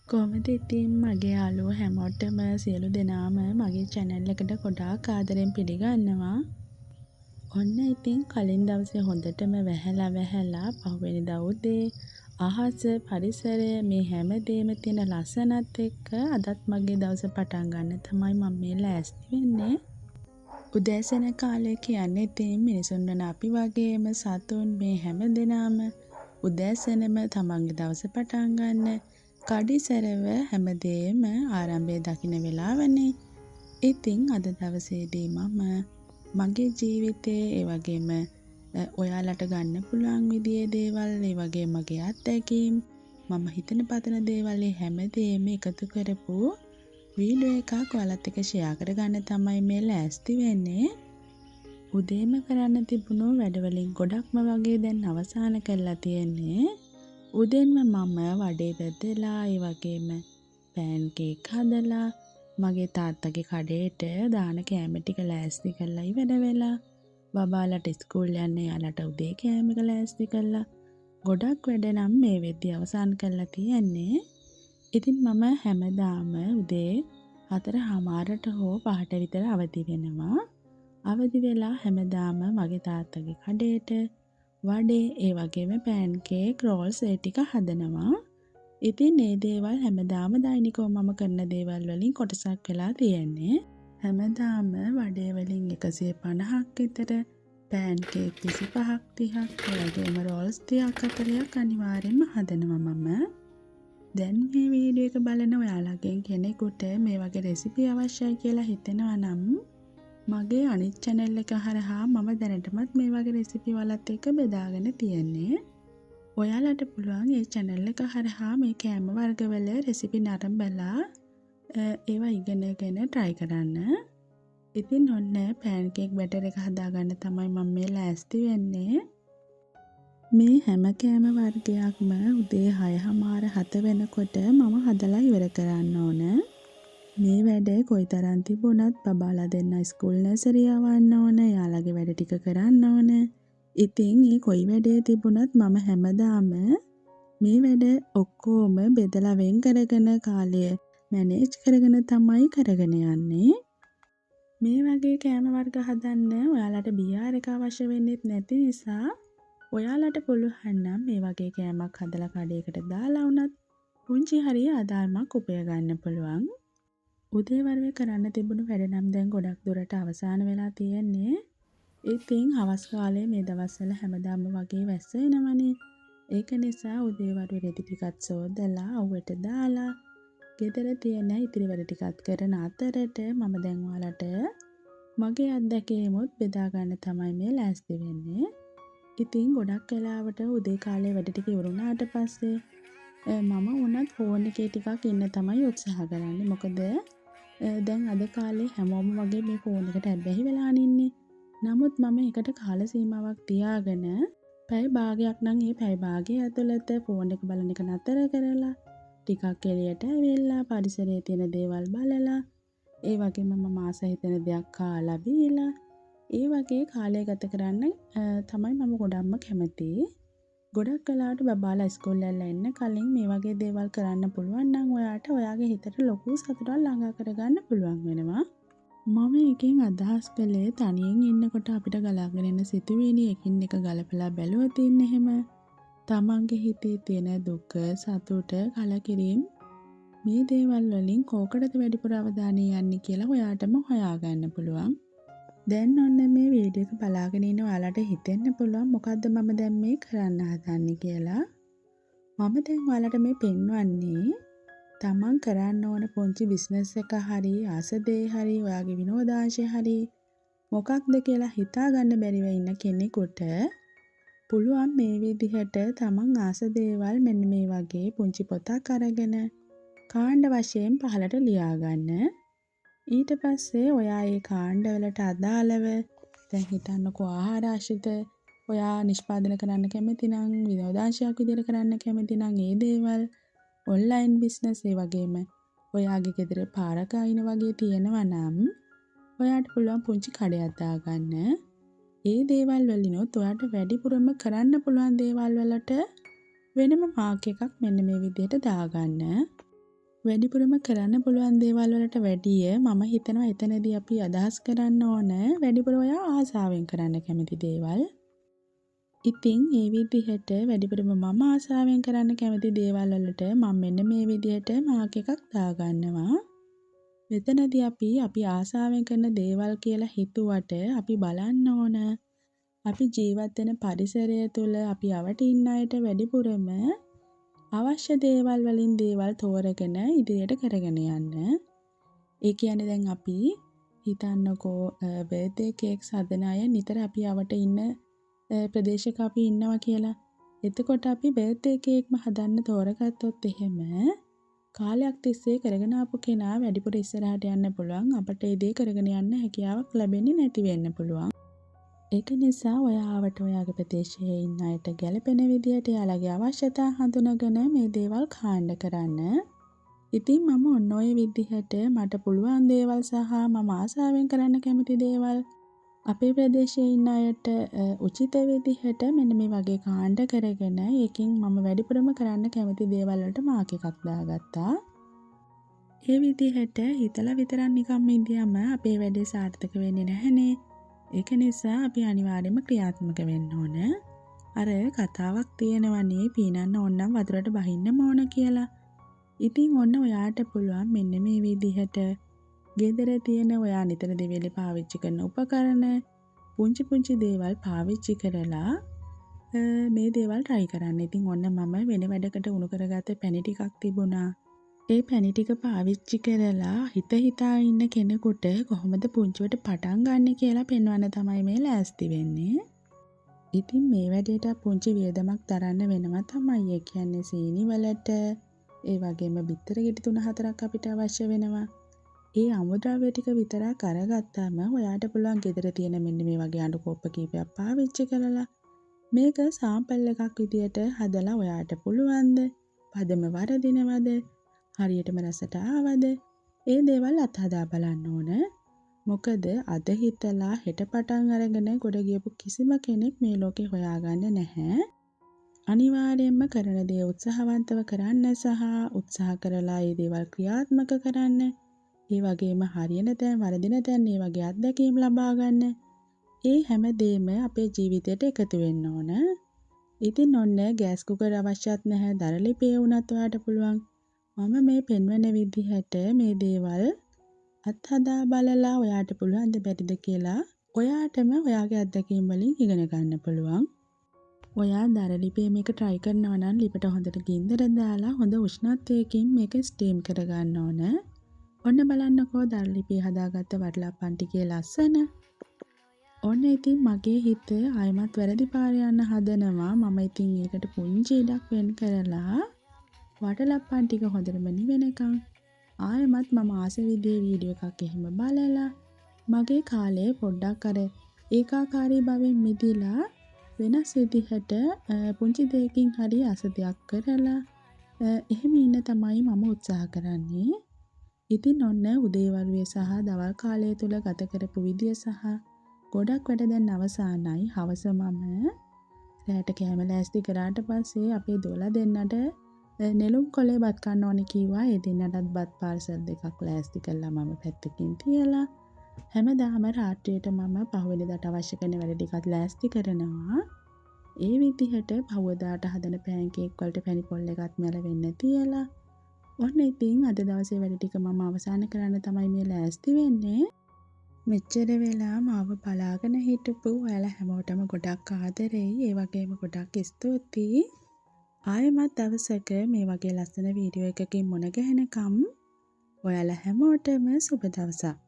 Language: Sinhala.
කොහොමද ඉතින් මගේ යාළුවෝ හැමෝටම සියලු දෙනාම මගේ channel එකට ගොඩාක් ආදරෙන් පිළිගන්නවා. ඔන්න ඉතින් කලින් දවසේ හොඳටම වැහැලා පහුවෙනිදා උදේ අහස පරිසරය මේ හැමදේම තියෙන ලස්සනත් එක්ක අදත් මගේ දවස පටන් ගන්න තමයි මම මේ ලෑස්ති වෙන්නේ. උදෑසන කාලේ කියන්නේ ඉතින් මිනිසුන් වන අපි වගේම සතුන් මේ හැමදෙනාම උදෑසනම තමන්ගේ දවස පටන් ගන්න කඩිසරව හැමදේම ආරම්භය දකින වෙලාවනේ. ඉතින් අද දවසේදී මම මගේ ජීවිතේ ඒ වගේම ඔයාලට ගන්න පුළුවන් විදිහේ දේවල් ඒ වගේම මගේ අත්දැකීම් මම හිතන පතන දේවල් හැමදේම එකතු කරපු වීඩියෝ එකක් ඔයාලත් එක්ක ෂෙයා කරගන්න තමයි මේ ලෑස්ති වෙන්නේ. උදේම කරන්න තිබුණු වැඩවලින් ගොඩක්ම වගේ දැන් අවසන් කරලා තියෙන්නේ. උදෙන්ම මම වඩේ බෙදලා ඒ වගේම පෑන් කේක් හදලා මගේ තාත්තගේ කඩේට දාන කෑම ටික ලෑස්ති කරලා ඉවර වෙලා බබාලට ඉස්කෝල් යන්න යාලට උදේ කෑම එක ලෑස්ති කරලා ගොඩක් වැඩ නම් මේ වෙද්දි අවසන් කරලා තියෙන්නේ. ඉතින් මම හැමදාම උදේ 4:00ට හෝ 5ට විතර අවදි වෙනවා. අවදි වෙලා හැමදාම මගේ තාත්තගේ කඩේට වඩේ ඒ වගේම පෑන් කේක් රෝල්ස් ඒ ටික හදනවා. ඉතින් මේ දේවල් හැමදාම දෛනිකව මම කරන දේවල් වලින් කොටසක් වෙලා තියෙන්නේ. හැමදාම වඩේ වලින් 150ක් විතර පෑන් කේක් 25ක් 30ක් ඒ වගේම රෝල්ස් 30ක් 40ක් අනිවාර්යෙන්ම හදනවා මම. දැන් මේ වීඩියෝ එක බලන ඔයාලගෙන් කෙනෙකුට මේ වගේ රෙසිපි අවශ්‍යයි කියලා හිතෙනවා නම් මගේ අනිත් channel එක හරහා මම දැනටමත් මේ වගේ රෙසිපි වලත් එක්ක බෙදාගෙන තියෙන්නේ. ඔයාලට පුළුවන් මේ channel එක හරහා මේ කෑම වර්ගවල රෙසිපි නරඹලා ඒවා ඉගෙනගෙන try කරන්න. ඉතින් ඔන්න පෑන් කේක් බැටර් එක හදාගන්න තමයි මම මේ ලෑස්ති වෙන්නේ. මේ හැම කෑම වර්ගයක්ම උදේ 6:00 7 වෙනකොට මම හදලා ඉවර කරන්න ඕන. මේ වැඩ කොයිතරම් තිබුණත් බබාලා දෙන්න ස්කූල් නර්සරි යවන්න ඕන, යාළගේ වැඩ ටික කරන්න ඕන. ඉතින් මේ කොයි වැඩේ තිබුණත් මම හැමදාම මේ වැඩ ඔක්කොම බෙදලා වෙන් කරගෙන කාලය මැනේජ් කරගෙන තමයි කරගෙන යන්නේ. මේ වගේ කෑම වර්ග හදන්න ඔයාලට බීආර් එක අවශ්‍ය වෙන්නේ නැති නිසා ඔයාලට පුළුවන් නම් මේ වගේ කෑමක් හදලා කඩේකට දාලා වුණත් පුංචි හරිය ආදායමක් උපය ගන්න පුළුවන්. උදේ වරුවේ කරන්න තිබුණු වැඩ නම් දැන් ගොඩක් දුරට අවසන් වෙලා තියෙන්නේ. ඉතින් හවස් කාලේ මේ දවස්වල හැමදාම වගේ වැස්ස එනවනේ. ඒක නිසා උදේ වරුවේ රෙදි ටිකක් සෝදලා අවුවට දාලා ගෙදර තියෙන ඉතිරි වැඩ ටිකත් කරන අතරට මම දැන් ඔයාලට මගේ අත්දැකීමුත් බෙදා ගන්න තමයි මේ ලෑස්ති වෙන්නේ. ඉතින් ගොඩක් වෙලාවට උදේ කාලේ වැඩ ටික ඉවරුණාට පස්සේ මම වුණත් ෆෝන් එකේ ටිකක් ඉන්න තමයි උත්සාහ කරන්නේ. මොකද දැන් අද කාලේ හැමෝම වගේ මේ ෆෝන් එකට ඇබ්බැහි වෙලානේ ඉන්නේ. නමුත් මම එකට කාල සීමාවක් තියාගෙන පැය භාගයක් නම් ඒ පැය භාගය ඇතුළත ෆෝන් එක බලන එක නතර කරලා ටිකක් එළියට ඇවිල්ලා පරිසරයේ තියෙන දේවල් බලලා ඒ වගේම මම ආස හිතෙන දෙයක් කාලා බීලා ඒ වගේ කාලය ගත කරන්න තමයි මම ගොඩක්ම කැමති. ගොඩක් වෙලාවට බබාලා ඉස්කෝල් වල එන්න කලින් මේ වගේ දේවල් කරන්න පුළුවන් නම් ඔයාට ඔයාගේ හිතට ලොකු සතුටක් ළඟා කරගන්න පුළුවන් වෙනවා. මම එකෙන් අදහස් කළේ තනියෙන් ඉන්නකොට අපිට ගලාගෙන එන සිතුවිලි එකින් එක ගලපලා බැලුවොත් ඉන්නේ එහෙම තමන්ගේ හිතේ තියෙන දුක, සතුට, කලකිරීම මේ දේවල් වලින් කෝකටද වැඩිපුර අවධානය යන්නේ කියලා ඔයාටම හොයාගන්න පුළුවන්. දැන් ඔන්න මේ වීඩියෝ එක බලාගෙන ඉන්න ඔයාලට හිතෙන්න පුළුවන් මොකද්ද මම දැන් මේ කරන්න හදන්නේ කියලා. මම දැන් ඔයාලට මේ පෙන්වන්නේ තමන් කරන්න ඕන පුංචි බිස්නස් එක හරි ආස දේ හරි ඔයාගේ විනෝදාංශය හරි මොකක්ද කියලා හිතා ගන්න බැරිව ඉන්න කෙනෙකුට පුළුවන් මේ විදිහට තමන් ආස දේවල් මෙන්න මේ වගේ පුංචි පොතක් අරගෙන කාණ්ඩ වශයෙන් පහලට ලියා ගන්න. ඊට පස්සේ ඔයා ඒ කාණ්ඩ වලට අදාළව දැන් හිතන්නකෝ ආහාර ආශ්‍රිත ඔයා නිෂ්පාදනය කරන්න කැමති නම් විනෝදාංශයක් විදිහට කරන්න කැමති නම් ඒ දේවල් ඔන්ලයින් බිස්නස් ඒ වගේම ඔයාගේ ගෙදර පාරක අයින වගේ තියෙනවා නම් ඔයාට පුළුවන් පුංචි කඩයක් දාගන්න. ඒ දේවල් වලිනොත් ඔයාට වැඩිපුරම කරන්න පුළුවන් දේවල් වලට වෙනම මාක් එකක් මෙන්න මේ විදිහට දාගන්න. වැඩිපුරම කරන්න පුළුවන් දේවල් වලට වැඩිය මම හිතනවා එතනදී අපි අදහස් කරන්න ඕන වැඩිපුර ඔයා ආසාවෙන් කරන්න කැමති දේවල්. ඉතින් ඒ විදිහට වැඩිපුරම මම ආසාවෙන් කරන්න කැමති දේවල් වලට මම මෙන්න මේ විදිහට මාක් එකක් දාගන්නවා. මෙතනදී අපි ආසාවෙන් කරන දේවල් කියලා හිතුවට අපි බලන්න ඕන අපි ජීවත් වෙන පරිසරය තුළ අපි අවට ඉන්න අයට වැඩිපුරම අවශ්‍ය දේවල් වලින් දේවල් තෝරගෙන ඉදිරියට කරගෙන යන්න. ඒ කියන්නේ දැන් අපි හිතන්නකෝ බර්ත්ඩේ කේක්ස් හදන අය නිතර අපි අවට ඉන්න ප්‍රදේශයක අපි ඉන්නවා කියලා. එතකොට අපි බර්ත්ඩේ කේක්ම හදන්න තෝරගත්තොත් එහෙම කාලයක් තිස්සේ කරගෙන ආපු කෙනා වැඩිපුර ඉස්සරහට යන්න පුළුවන්. අපට ඒ දේ කරගෙන යන්න හැකියාවක් ලැබෙන්නේ නැති වෙන්න පුළුවන්. ඒක නිසා ඔයාවට ඔයාගේ ප්‍රදේශයේ ඉන්න අයට ගැළපෙන විදිහට එයාලගේ අවශ්‍යතා හඳුනගෙන මේ දේවල් කාණ්ඩ කරන්න. ඉතින් මම ඔන්න ඔය විදිහට මට පුළුවන් දේවල් සහ මම ආසාවෙන් කරන්න කැමති දේවල් අපේ ප්‍රදේශයේ ඉන්න අයට උචිත විදිහට මෙන්න මේ වගේ කාණ්ඩ කරගෙන ඒකෙන් මම වැඩිපුරම කරන්න කැමති දේවල් වලට මාක් එකක් දාගත්තා. ඒ විදිහට හිතලා විතරක් නිකම්ම ඉඳියම අපේ වැඩේ සාර්ථක වෙන්නේ නැහනේ. ඒක නිසා අපි අනිවාර්යයෙන්ම ක්‍රියාත්මක වෙන්න ඕන. අර කතාවක් තියෙනවනේ පීනන්න ඕන නම් වතුරට බහින්නම ඕන කියලා. ඉතින් ඔන්න ඔයාට පුළුවන් මෙන්න මේ විදිහට ගෙදර තියෙන ඔයා නිතර දෙවිලි පාවිච්චි කරන උපකරණ පුංචි දේවල් පාවිච්චි කරලා මේ දේවල් try කරන්න. ඉතින් ඔන්න මම වෙන වැඩකට උණු කරගත්ත පැණි ටිකක් තිබුණා. ඒ පැණි ටික පාවිච්චි කරලා හිතා ඉන්න කෙනෙකුට කොහොමද පුංචිවට පටන් ගන්න කියලා පෙන්වන්න තමයි මේ ලෑස්ති වෙන්නේ. ඉතින් මේ වැඩේට පුංචි වියදමක් දරන්න වෙනවා තමයි. ඒ කියන්නේ සීනි වලට ඒ වගේම බිත්තර ගෙඩි 3-4ක් අපිට අවශ්‍ය වෙනවා. ඒ අමුද්‍රව්‍ය ටික විතරක් අරගත්තාම ඔයාට පුළුවන් ගෙදර තියෙන මෙන්න මේ වගේ අඬු කෝප්ප කීපයක් පාවිච්චි කරලා මේක සාම්පල් එකක් විදියට හදලා ඔයාට පුළුවන්ද පදම වරදිනවද හරියටම රසට ආවද ඒ දේවල් අත්හදා බලන්න ඕන. මොකද අද හිතලා හෙට පටන් අරගෙන ගොඩ ගියපු කිසිම කෙනෙක් මේ ලෝකේ හොයාගන්න නැහැ. අනිවාර්යයෙන්ම කරන දේ උත්සාහවන්තව කරන්න සහ උත්සාහ කරලා ඒ දේවල් ක්‍රියාත්මක කරන්න. ඒ වගේම හරියන තැන් වරදින තැන් මේ වගේ අත්දැකීම් ලබා ගන්න. ඒ හැම දෙයක්ම අපේ ජීවිතයට එකතු වෙන්න ඕන. ඉතින් ඔන්න ගෑස් කුකර් අවශ්‍යත් නැහැ. දරලිපේ වුණත් ඔයාට පුළුවන්. මම මේ පෙන්වන විදිහට මේ දේවල් අත්හදා බලලා ඔයාට පුළුවන් ද බැරිද කියලා ඔයාටම ඔයාගේ අත්දැකීම් වලින් ඉගෙන ගන්න පුළුවන්. ඔයා දරලිපේ මේක try කරනවා නම් ලිපට හොඳට ගින්දර දාලා හොඳ උෂ්ණත්වයකින් මේක ස්ටීම් කරගන්න ඕන. ඔන්න බලන්නකෝ දරලිපේ හදාගත්ත වටලප්පන් ටිකේ ලස්සන. ඔන්න ඉතින් මගේ හිත ආයමත් වැරදි පාරේ යන්න හදනවා. මම ඉතින් ඒකට පුංචි ඉඩක් වෙන් කරලා වටලප්පන් ටික හොඳටම නිවෙනකන් ආයමත් මම ආස විදිහේ වීඩියෝ එකක් එහෙම බලලා මගේ කාලේ පොඩ්ඩක් අර ඒකාකාරී භවෙන් මිදිලා වෙනස් විදිහට පුංචි දෙයකින් හරි අසදයක් කරලා එහෙම ඉන්න තමයි මම උත්සාහ කරන්නේ. ඉතින් ඔන්න උදේවරුේ සහ දවල් කාලය තුල ගත කරපු විදිය සහ ගොඩක් වැඩ දැන් අවසానයි. හවස මම රැට කෑම ලෑස්ති කරාට පස්සේ අපේ දොලා දෙන්නට නෙළුම් කොලේ බත් කන්න ඕනේ කිව්වා. ඒ දෙන්නටත් බත් පාර්සල් දෙකක් ලෑස්ති කළා මම පැත්තකින් තියලා. හැමදාම රාත්‍රියට මම පහුවෙනිදාට අවශ්‍ය කරන වැඩ ටිකත් ලෑස්ති කරනවා. ඒ විදිහට පහුවදාට හදන පෑන් කේක් වලට පැණි පොල් එකත් මැල වෙන්න තියලා. ඔන්න ඉතින් අද දවසේ වැඩ ටික මම අවසන් කරන්න තමයි මේ ලෑස්ති වෙන්නේ. මෙච්චර වෙලා මාව බලාගෙන හිටපු ඔයාලා හැමෝටම ගොඩක් ආදරෙයි. ඒ වගේම ගොඩක් ස්තුතියි. ආයෙමත් දවසක මේ වගේ ලස්සන වීඩියෝ එකකින් මුණ ගැහෙනකම් ඔයාලා හැමෝටම සුබ දවසක්.